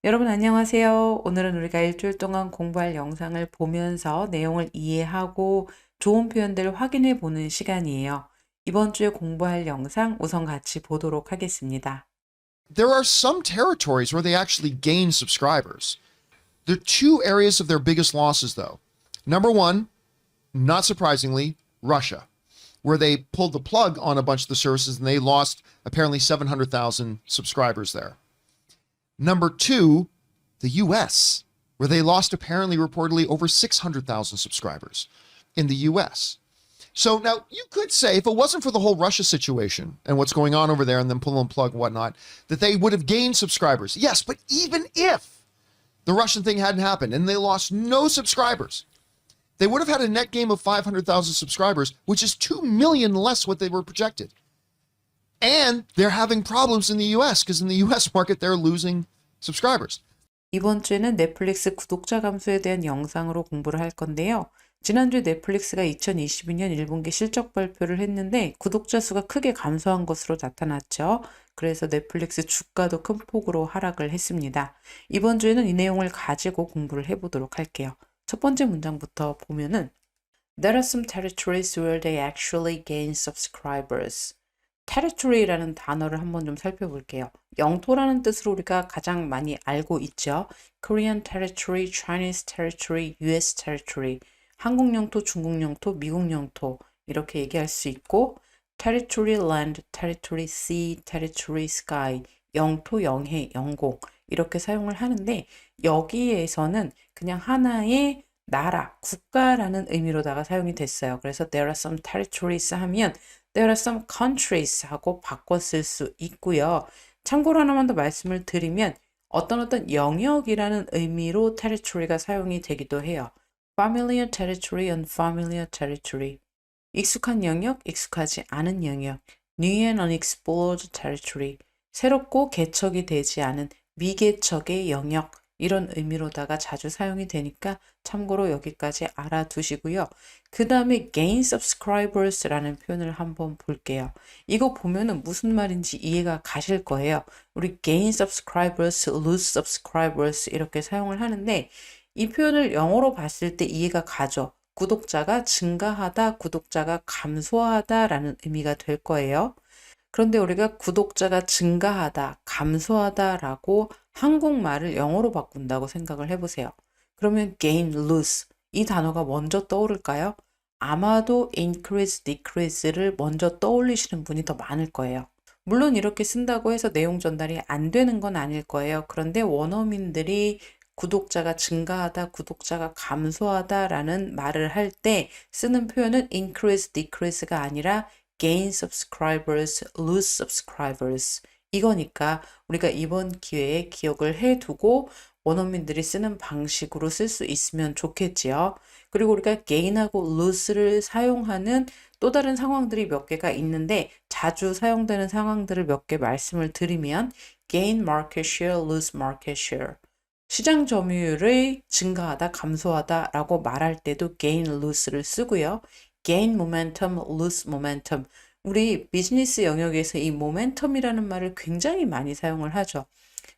여러분 안녕하세요. 오늘은 우리가 일주일 동안 공부할 영상을 보면서 내용을 이해하고 좋은 표현들을 확인해 보는 시간이에요. 이번 주에 공부할 영상 우선 같이 보도록 하겠습니다. There are some territories where they actually gain subscribers. There are two areas of their biggest losses, though. Number one, not surprisingly, Russia, where they pulled the plug on a bunch of the services and they lost apparently 700,000 subscribers there. Number two, the US, where they lost apparently reportedly over 600,000 subscribers in the US. So now you could say, if it wasn't for the whole Russia situation and what's going on over there and them pulling the plug and whatnot, that they would have gained subscribers. Yes, but even if the Russian thing hadn't happened and they lost no subscribers, they would have had a net gain of 500,000 subscribers, which is 2 million less what they were projected. And they're having problems in the US because in the US market, they're losing subscribers. 이번 주에는 넷플릭스 구독자 감소에 대한 영상으로 공부를 할 건데요. 지난주 넷플릭스가 2022년 1분기 실적 발표를 했는데 구독자 수가 크게 감소한 것으로 나타났죠. 그래서 넷플릭스 주가도 큰 폭으로 하락을 했습니다. 이번 주에는 이 내용을 가지고 공부를 해보도록 할게요. 첫 번째 문장부터 보면은 There are some territories where they actually gain subscribers. territory라는 단어를 한번 좀 살펴볼게요. 영토라는 뜻으로 우리가 가장 많이 알고 있죠. Korean territory, Chinese territory, US territory. 한국 영토, 중국 영토, 미국 영토 이렇게 얘기할 수 있고 territory land, territory sea, territory sky. 영토, 영해, 영공 이렇게 사용을 하는데 여기에서는 그냥 하나의 나라, 국가라는 의미로다가 사용이 됐어요. 그래서 there are some territories 하면 there are some countries 하고 바꿔 쓸 수 있고요. 참고로 하나만 더 말씀을 드리면 어떤 영역이라는 의미로 territory가 사용이 되기도 해요. familiar territory, unfamiliar territory. 익숙한 영역, 익숙하지 않은 영역. new and unexplored territory. 새롭고 개척이 되지 않은 미개척의 영역. 이런 의미로다가 자주 사용이 되니까 참고로 여기까지 알아두시고요. 그 다음에 gain subscribers라는 표현을 한번 볼게요. 이거 보면은 무슨 말인지 이해가 가실 거예요. 우리 gain subscribers, lose subscribers 이렇게 사용을 하는데 이 표현을 영어로 봤을 때 이해가 가죠. 구독자가 증가하다, 구독자가 감소하다라는 의미가 될 거예요. 그런데 우리가 구독자가 증가하다, 감소하다라고 한국말을 영어로 바꾼다고 생각을 해보세요. 그러면 gain, lose 이 단어가 먼저 떠오를까요? 아마도 increase, decrease를 먼저 떠올리시는 분이 더 많을 거예요. 물론 이렇게 쓴다고 해서 내용 전달이 안 되는 건 아닐 거예요. 그런데 원어민들이 구독자가 증가하다, 구독자가 감소하다라는 말을 할 때 쓰는 표현은 increase, decrease가 아니라 gain subscribers, lose subscribers. 이거니까 우리가 이번 기회에 기억을 해두고 원어민들이 쓰는 방식으로 쓸 수 있으면 좋겠지요. 그리고 우리가 gain하고 lose를 사용하는 또 다른 상황들이 몇 개가 있는데 자주 사용되는 상황들을 몇 개 말씀을 드리면 gain market share, lose market share. 시장 점유율이 증가하다, 감소하다 라고 말할 때도 gain, lose를 쓰고요. gain momentum, lose momentum. 우리 비즈니스 영역에서 이 모멘텀이라는 말을 굉장히 많이 사용을 하죠.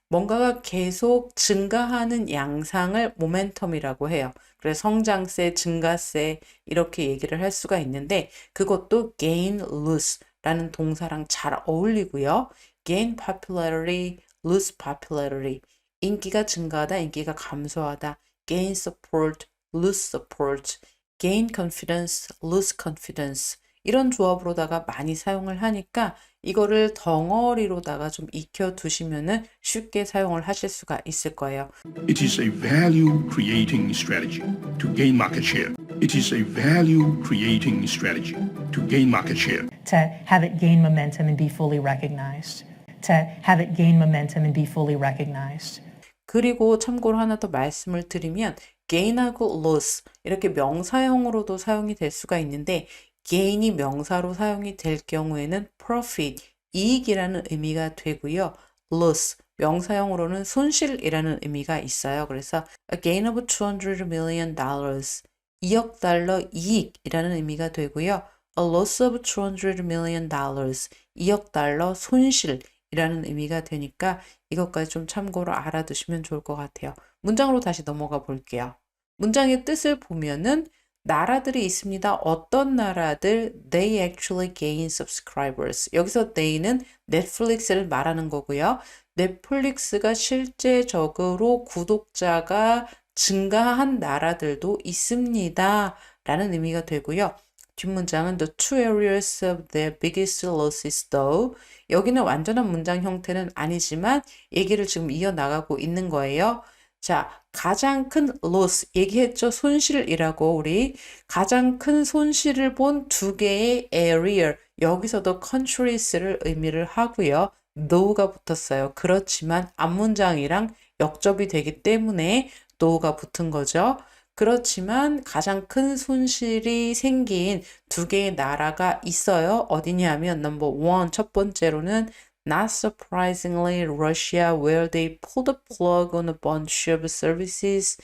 뭔가가 계속 증가하는 양상을 모멘텀이라고 해요. 그래서 성장세, 증가세 이렇게 얘기를 할 수가 있는데 그것도 gain, lose라는 동사랑 잘 어울리고요. gain popularity, lose popularity. 인기가 증가하다, 인기가 감소하다. gain support, lose support. gain confidence, lose confidence. 이런 조합으로다가 많이 사용을 하니까 이거를 덩어리로다가 좀 익혀두시면은 쉽게 사용을 하실 수가 있을 거예요. It is a value creating strategy to gain market share. It is a value creating strategy to gain market share. To have it gain momentum and be fully recognized. To have it gain momentum and be fully recognized. 그리고 참고로 하나 더 말씀을 드리면 gain하고 lose 이렇게 명사형으로도 사용이 될 수가 있는데 gain이 명사로 사용이 될 경우에는 profit, 이익이라는 의미가 되고요. loss, 명사형으로는 손실이라는 의미가 있어요. 그래서 a gain of $200 million, 2억 달러 이익이라는 의미가 되고요. a loss of $200 million, 2억 달러 손실, 이라는 의미가 되니까 이것까지 좀 참고로 알아두시면 좋을 것 같아요. 문장으로 다시 넘어가 볼게요. 문장의 뜻을 보면은 나라들이 있습니다. 어떤 나라들? They actually gain subscribers. 여기서 they는 넷플릭스를 말하는 거고요. 넷플릭스가 실제적으로 구독자가 증가한 나라들도 있습니다. 라는 의미가 되고요. 뒷문장은 The two areas of their biggest losses though. 여기는 완전한 문장 형태는 아니지만 얘기를 지금 이어나가고 있는 거예요. 자, 가장 큰 loss 얘기했죠. 손실이라고 우리 가장 큰 손실을 본 두 개의 area 여기서도 countries를 의미를 하고요. though가 붙었어요. 그렇지만 앞문장이랑 역접이 되기 때문에 though가 붙은 거죠. 그렇지만 가장 큰 손실이 생긴 두 개의 나라가 있어요. 어디냐면 number one 첫 번째로는 Not surprisingly, Russia, where they pulled the plug on a bunch of services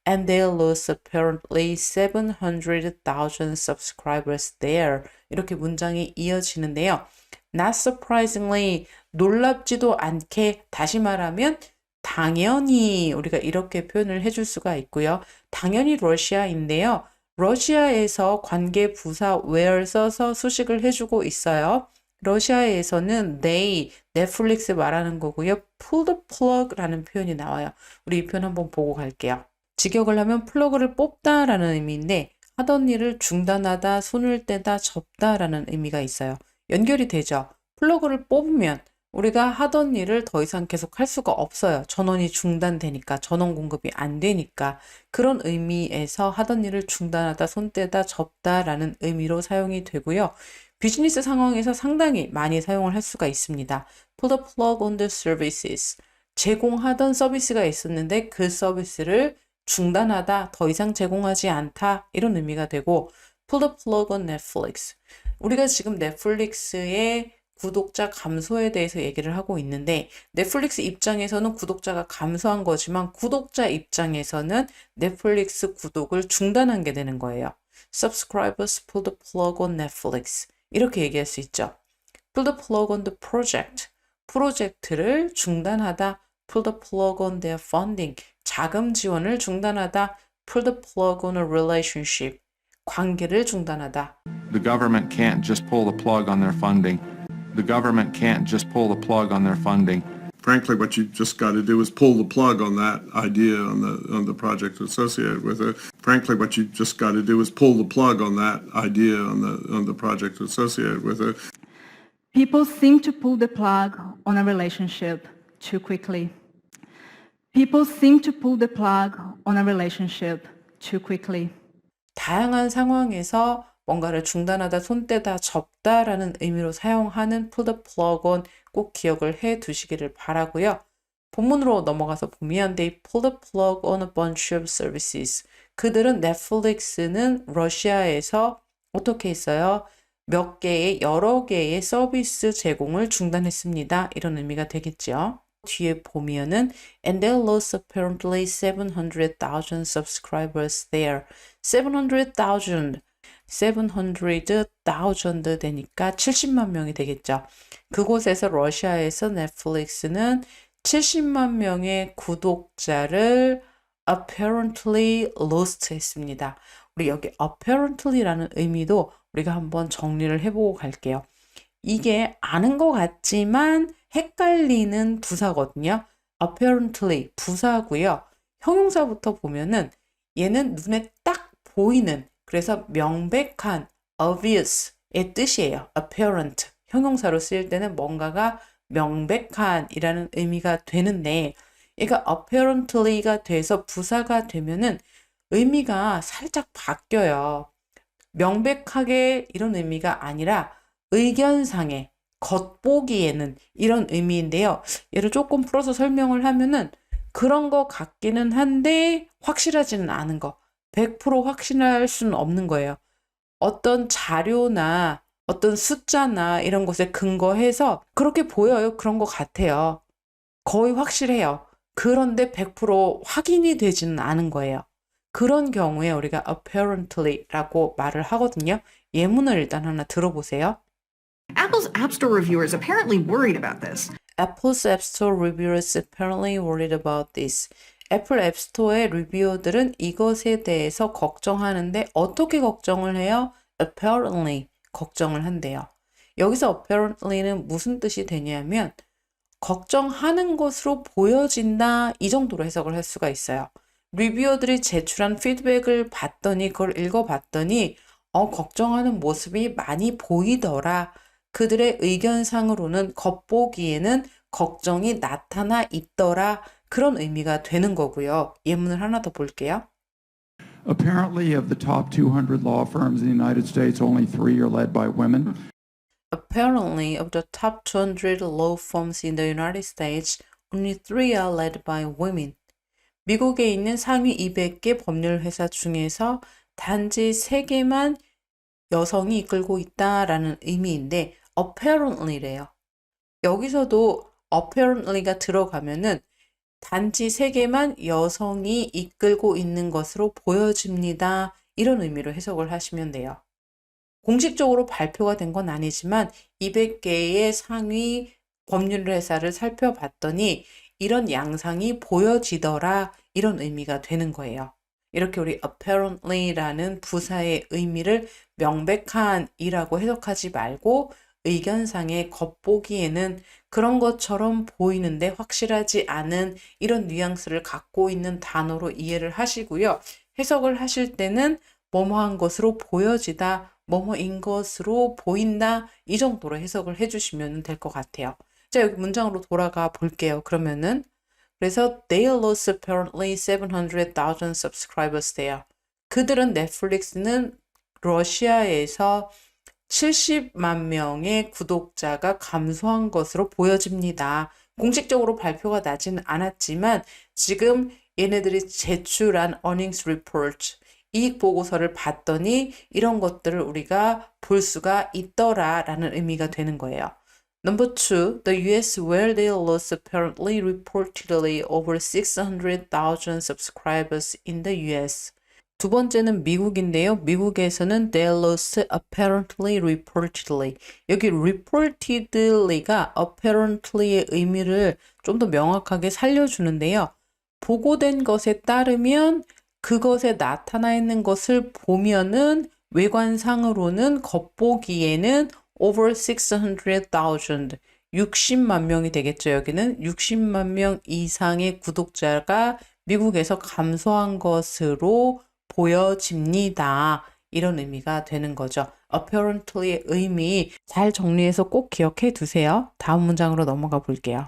and they lost apparently 700,000 subscribers there. 이렇게 문장이 이어지는데요. Not surprisingly, 놀랍지도 않게 다시 말하면 당연히 우리가 이렇게 표현을 해줄 수가 있고요. 당연히 러시아인데요. 러시아에서 관계 부사 where 써서 수식을 해주고 있어요. 러시아에서는 they, 넷플릭스 말하는 거고요. pull the plug라는 표현이 나와요. 우리 이 표현 한번 보고 갈게요. 직역을 하면 플러그를 뽑다라는 의미인데 하던 일을 중단하다, 손을 떼다, 접다라는 의미가 있어요. 연결이 되죠. 플러그를 뽑으면 우리가 하던 일을 더 이상 계속 할 수가 없어요. 전원이 중단되니까, 전원 공급이 안 되니까. 그런 의미에서 하던 일을 중단하다, 손 떼다, 접다라는 의미로 사용이 되고요. 비즈니스 상황에서 상당히 많이 사용을 할 수가 있습니다. Pull the plug on the services. 제공하던 서비스가 있었는데 그 서비스를 중단하다, 더 이상 제공하지 않다 이런 의미가 되고 Pull the plug on Netflix. 우리가 지금 넷플릭스의 구독자 감소에 대해서 얘기를 하고 있는데 넷플릭스 입장에서는 구독자가 감소한 거지만 구독자 입장에서는 넷플릭스 구독을 중단한 게 되는 거예요. Subscribers pull the plug on Netflix. 이렇게 얘기할 수 있죠. Pull the plug on the project. 프로젝트를 중단하다. Pull the plug on their funding. 자금 지원을 중단하다. Pull the plug on a relationship. 관계를 중단하다. The government can't just pull the plug on their funding. The government can't just pull the plug on their funding. Frankly, what you just got to do is pull the plug on that idea on the project associated with it. Frankly, what you just got to do is pull the plug on that idea on the project associated with it. People seem to pull the plug on a relationship too quickly. People seem to pull the plug on a relationship too quickly. 다양한 상황에서 뭔가를 중단하다, 손 떼다, 접다라는 의미로 사용하는 pull the plug on 꼭 기억을 해 두시기를 바라고요. 본문으로 넘어가서 보면 they pull the plug on a bunch of services. 그들은 넷플릭스는 러시아에서 어떻게 했어요? 몇 개의 여러 개의 서비스 제공을 중단했습니다. 이런 의미가 되겠죠. 뒤에 보면은 and they lost apparently 700,000 subscribers there. 700,000 되니까 70만 명이 되겠죠. 그곳에서 러시아에서 넷플릭스는 70만 명의 구독자를 apparently lost 했습니다. 우리 여기 apparently라는 의미도 우리가 한번 정리를 해보고 갈게요. 이게 아는 것 같지만 헷갈리는 부사거든요. apparently 부사고요. 형용사부터 보면은 얘는 눈에 딱 보이는 그래서 명백한 obvious의 뜻이에요. apparent 형용사로 쓰일 때는 뭔가가 명백한이라는 의미가 되는데 얘가 apparently가 돼서 부사가 되면은 의미가 살짝 바뀌어요. 명백하게 이런 의미가 아니라 의견상의 겉보기에는 이런 의미인데요. 얘를 조금 풀어서 설명을 하면은 그런 거 같기는 한데 확실하지는 않은 거. 100% 확신할 수는 없는 거예요. 어떤 자료나 어떤 숫자나 이런 것에 근거해서 그렇게 보여요. 그런 것 같아요. 거의 확실해요. 그런데 100% 확인이 되지는 않은 거예요. 그런 경우에 우리가 apparently라고 말을 하거든요. 예문을 일단 하나 들어보세요. Apple's App Store reviewers apparently worried about this. Apple's App Store reviewers apparently worried about this. 애플 앱스토어의 리뷰어들은 이것에 대해서 걱정하는데 어떻게 걱정을 해요? Apparently 걱정을 한대요. 여기서 apparently는 무슨 뜻이 되냐면 걱정하는 것으로 보여진다 이 정도로 해석을 할 수가 있어요. 리뷰어들이 제출한 피드백을 봤더니 그걸 읽어봤더니 걱정하는 모습이 많이 보이더라. 그들의 의견상으로는 겉보기에는 걱정이 나타나 있더라. 그런 의미가 되는 거고요. 예문을 하나 더 볼게요. Apparently, of the top 200 law firms in the United States, only 3 are led by women. Apparently, of the top 200 law firms in the United States, only 3 are led by women. 미국에 있는 상위 200개 법률 회사 중에서 단지 3개만 여성이 이끌고 있다라는 의미인데 apparently래요. 여기서도 apparently가 들어가면은 단지 3개만 여성이 이끌고 있는 것으로 보여집니다. 이런 의미로 해석을 하시면 돼요. 공식적으로 발표가 된 건 아니지만 200개의 상위 법률 회사를 살펴봤더니 이런 양상이 보여지더라. 이런 의미가 되는 거예요. 이렇게 우리 apparently라는 부사의 의미를 명백한이라고 해석하지 말고 의견상의 겉보기에는 그런 것처럼 보이는데 확실하지 않은 이런 뉘앙스를 갖고 있는 단어로 이해를 하시고요. 해석을 하실 때는 뭐뭐한 것으로 보여지다, 뭐뭐인 것으로 보인다 이 정도로 해석을 해주시면 될 것 같아요. 자, 여기 문장으로 돌아가 볼게요. 그러면은 그래서 they lost apparently 700,000 subscribers 돼요. 그들은 넷플릭스는 러시아에서 70만 명의 구독자가 감소한 것으로 보여집니다. 공식적으로 발표가 나지는 않았지만 지금 얘네들이 제출한 earnings report, 이익 보고서를 봤더니 이런 것들을 우리가 볼 수가 있더라라는 의미가 되는 거예요. Number 2, the US where they lost apparently reportedly over 600,000 subscribers in the US. 두 번째는 미국인데요. 미국에서는 they lost apparently reportedly. 여기 reportedly가 apparently의 의미를 좀 더 명확하게 살려주는데요. 보고된 것에 따르면 그것에 나타나 있는 것을 보면은 외관상으로는 겉보기에는 over 600,000, 60만 명이 되겠죠. 여기는 60만 명 이상의 구독자가 미국에서 감소한 것으로 보여집니다. 이런 의미가 되는 거죠. apparently의 의미 잘 정리해서 꼭 기억해 두세요. 다음 문장으로 넘어가 볼게요.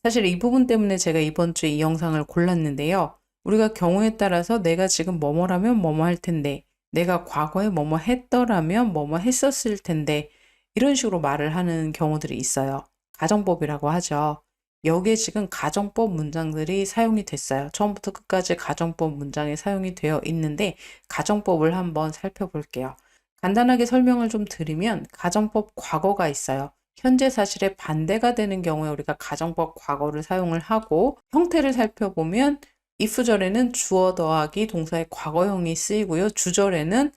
사실 이 부분 때문에 제가 이번 주에 이 영상을 골랐는데요. 우리가 경우에 따라서 내가 지금 뭐뭐라면 뭐뭐 할 텐데, 내가 과거에 뭐뭐 했더라면 뭐뭐 했었을 텐데 이런 식으로 말을 하는 경우들이 있어요. 가정법이라고 하죠. 여기에 지금 가정법 문장들이 사용이 됐어요. 처음부터 끝까지 가정법 문장이 사용이 되어 있는데 가정법을 한번 살펴볼게요. 간단하게 설명을 좀 드리면 가정법 과거가 있어요. 현재 사실에 반대가 되는 경우에 우리가 가정법 과거를 사용을 하고 형태를 살펴보면 if절에는 주어 더하기 동사의 과거형이 쓰이고요. 주절에는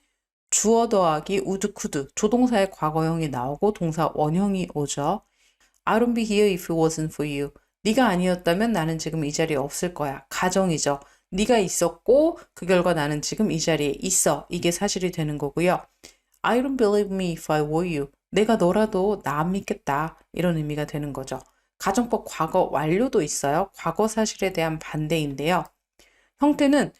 주어 더하기 would, could, 조동사의 과거형이 나오고 동사 원형이 오죠. I don't be here if it wasn't for you. 네가 아니었다면 나는 지금 이 자리에 없을 거야. 가정이죠. 네가 있었고 그 결과 나는 지금 이 자리에 있어. 이게 사실이 되는 거고요. I don't believe me if I were you. 내가 너라도 나 안 믿겠다. 이런 의미가 되는 거죠. 가정법 과거 완료도 있어요. 과거 사실에 대한 반대인데요. 형태는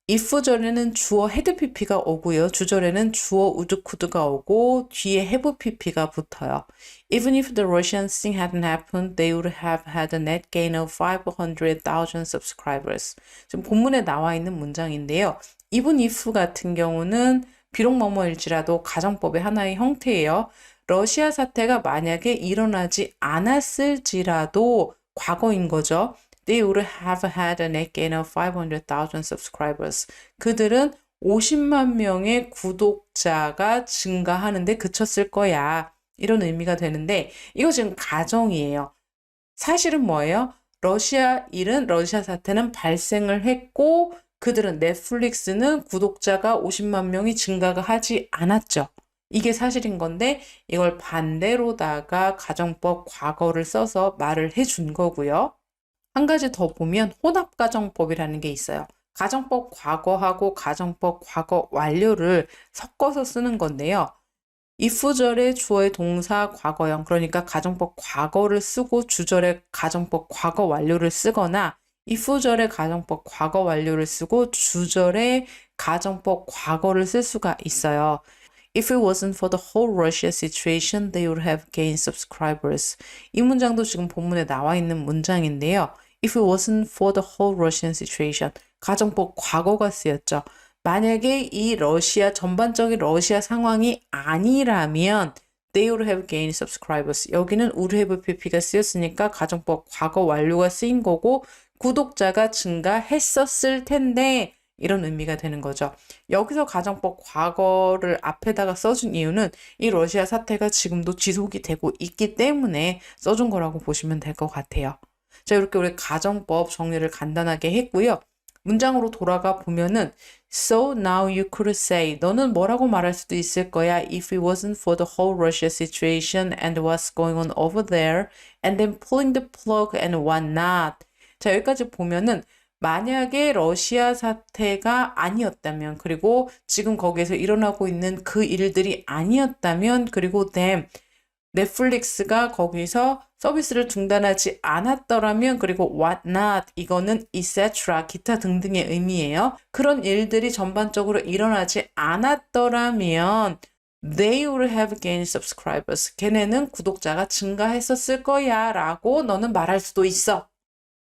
if절에는 주어 had pp가 오고요. 주절에는 주어 would, could가 오고 뒤에 have pp가 붙어요. Even if the Russian thing hadn't happened, they would have had a net gain of 500,000 subscribers. 지금 본문에 나와 있는 문장인데요. even if 같은 경우는 비록 뭐뭐일지라도 가정법의 하나의 형태예요. 러시아 사태가 만약에 일어나지 않았을지라도 과거인 거죠. They would have had a net gain of 500,000 subscribers. 그들은 50만 명의 구독자가 증가하는데 그쳤을 거야. 이런 의미가 되는데 이거 지금 가정이에요. 사실은 뭐예요? 러시아 사태는 발생을 했고 그들은 넷플릭스는 구독자가 50만 명이 증가가 하지 않았죠. 이게 사실인 건데 이걸 반대로다가 가정법 과거를 써서 말을 해준 거고요. 한 가지 더 보면 혼합가정법이라는 게 있어요. 가정법 과거하고 가정법 과거 완료를 섞어서 쓰는 건데요. if절에 주어의 동사 과거형, 그러니까 가정법 과거를 쓰고 주절에 가정법 과거 완료를 쓰거나 if절에 가정법 과거 완료를 쓰고 주절에 가정법 과거를 쓸 수가 있어요. If it wasn't for the whole Russia situation, they would have gained subscribers. 이 문장도 지금 본문에 나와 있는 문장인데요. If it wasn't for the whole Russian situation, 가정법 과거가 쓰였죠. 만약에 이 러시아, 전반적인 러시아 상황이 아니라면 they would have gained subscribers. 여기는 would have pp가 쓰였으니까 가정법 과거 완료가 쓰인 거고 구독자가 증가했었을 텐데 이런 의미가 되는 거죠. 여기서 가정법 과거를 앞에다가 써준 이유는 이 러시아 사태가 지금도 지속이 되고 있기 때문에 써준 거라고 보시면 될 것 같아요. 자, 이렇게 우리 가정법 정리를 간단하게 했고요. 문장으로 돌아가 보면은 So now you could say, 너는 뭐라고 말할 수도 있을 거야. If it wasn't for the whole Russia situation and what's going on over there, and then pulling the plug and whatnot. 자, 여기까지 보면은 만약에 러시아 사태가 아니었다면, 그리고 지금 거기에서 일어나고 있는 그 일들이 아니었다면, 그리고 then 넷플릭스가 거기서 서비스를 중단하지 않았더라면, 그리고 what not, 이거는 etc. 기타 등등의 의미예요. 그런 일들이 전반적으로 일어나지 않았더라면 they would have gained subscribers. 걔네는 구독자가 증가했었을 거야 라고 너는 말할 수도 있어.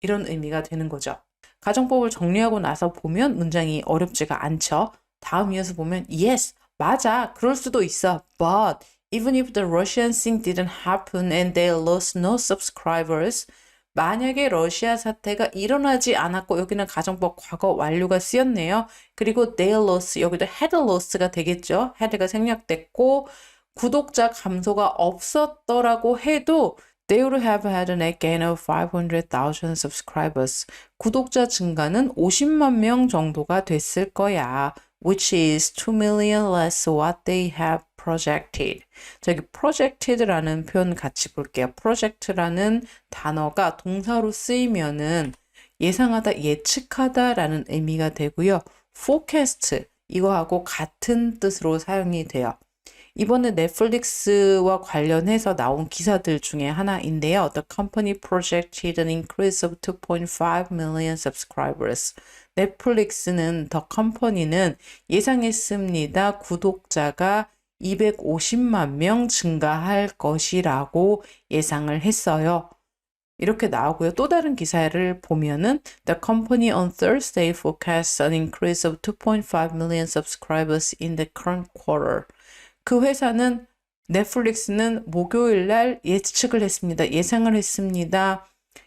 이런 의미가 되는 거죠. 가정법을 정리하고 나서 보면 문장이 어렵지가 않죠. 다음 이어서 보면 yes, 맞아, 그럴 수도 있어. But even if the Russian thing didn't happen and they lost no subscribers, 만약에 러시아 사태가 일어나지 않았고, 여기는 가정법 과거 완료가 쓰였네요. 그리고 they lost, 여기도 had lost가 되겠죠. had가 생략됐고 구독자 감소가 없었더라고 해도 they would have had a net gain of 500,000 subscribers. 구독자 증가는 50만 명 정도가 됐을 거야. Which is 2 million less what they have projected. 자, 여기 projected라는 표현 같이 볼게요. project라는 단어가 동사로 쓰이면은 예상하다, 예측하다라는 의미가 되고요. forecast, 이거하고 같은 뜻으로 사용이 돼요. 이번에 넷플릭스와 관련해서 나온 기사들 중에 하나인데요. The company projected an increase of 2.5 million subscribers. 넷플릭스는, 더 컴퍼니는 예상했습니다. 구독자가 250만 명 증가할 것이라고 예상을 했어요. 이렇게 나오고요. 또 다른 기사를 보면은 The company on Thursday forecasts an increase of 2.5 million subscribers in the current quarter. 그 회사는, 넷플릭스는 목요일 날 예측을 했습니다. 예상을 했습니다.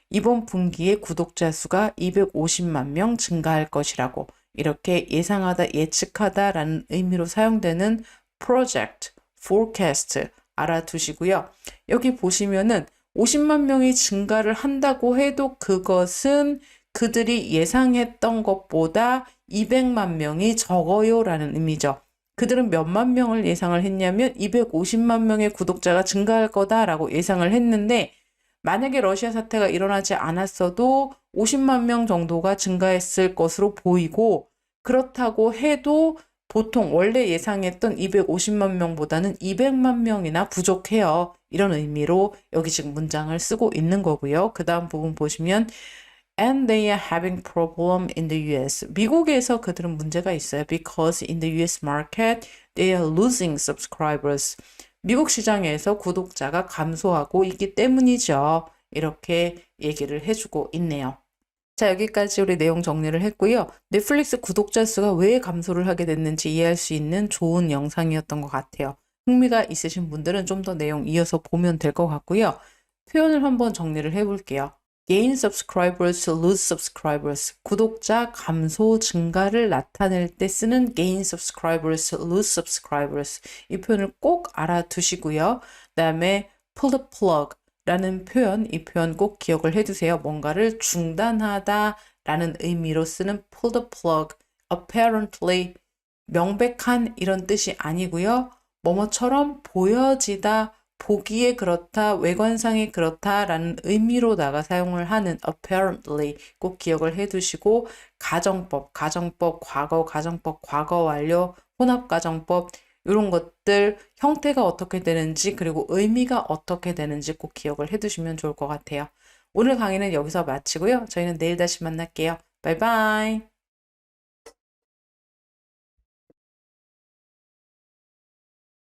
이번 분기에 구독자 수가 250만 명 증가할 것이라고. 이렇게 예상하다, 예측하다라는 의미로 사용되는 project, forecast 알아두시고요. 여기 보시면은 50만 명이 증가를 한다고 해도 그것은 그들이 예상했던 것보다 200만 명이 적어요 라는 의미죠. 그들은 몇만 명을 예상을 했냐면 250만 명의 구독자가 증가할 거다라고 예상을 했는데, 만약에 러시아 사태가 일어나지 않았어도 50만 명 정도가 증가했을 것으로 보이고, 그렇다고 해도 보통 원래 예상했던 250만 명보다는 200만 명이나 부족해요. 이런 의미로 여기 지금 문장을 쓰고 있는 거고요. 그 다음 부분 보시면 And they are having problem in the US. 미국에서 그들은 문제가 있어요. Because in the US market, they are losing subscribers. 미국 시장에서 구독자가 감소하고 있기 때문이죠. 이렇게 얘기를 해주고 있네요. 자, 여기까지 우리 내용 정리를 했고요. 넷플릭스 구독자 수가 왜 감소를 하게 됐는지 이해할 수 있는 좋은 영상이었던 것 같아요. 흥미가 있으신 분들은 좀 더 내용 이어서 보면 될 것 같고요. 표현을 한번 정리를 해볼게요. Gain subscribers, lose subscribers. 구독자 감소, 증가를 나타낼 때 쓰는 gain subscribers, lose subscribers. 이 표현을 꼭 알아두시고요. 그 다음에 pull the plug 라는 표현, 이 표현 꼭 기억을 해두세요. 뭔가를 중단하다 라는 의미로 쓰는 pull the plug. Apparently, 명백한 이런 뜻이 아니고요. 뭐뭐처럼 보여지다, 보기에 그렇다, 외관상에 그렇다라는 의미로다가 사용을 하는 apparently 꼭 기억을 해두시고 가정법, 과거, 가정법, 과거 완료, 혼합가정법 이런 것들 형태가 어떻게 되는지 그리고 의미가 어떻게 되는지 꼭 기억을 해두시면 좋을 것 같아요. 오늘 강의는 여기서 마치고요. 저희는 내일 다시 만날게요. 바이바이.